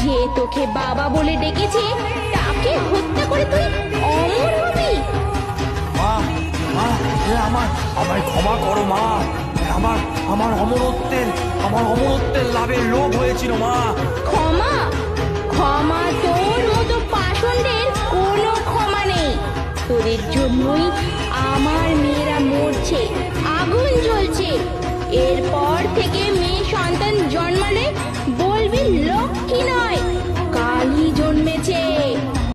যে তোকে বাবা বলে ডেকেছে তাকে হত্যা করে তুই অমর হবি? মা, মা, আমায় ক্ষমা করো মা। আমার আমার অমরত্বের লাভের লোভ হয়েছিল মা। ক্ষমা? ক্ষমা তোর মতো পাষণ্ডের কোনো ক্ষমা নেই। তোদের জন্যই আমার মেয়েরা মরছে, আগুন জ্বলছে। এরপর থেকে মেয়ে সন্তান জন্মালে বলবি লক্ষ্মী নয়, কালই জন্মেছে।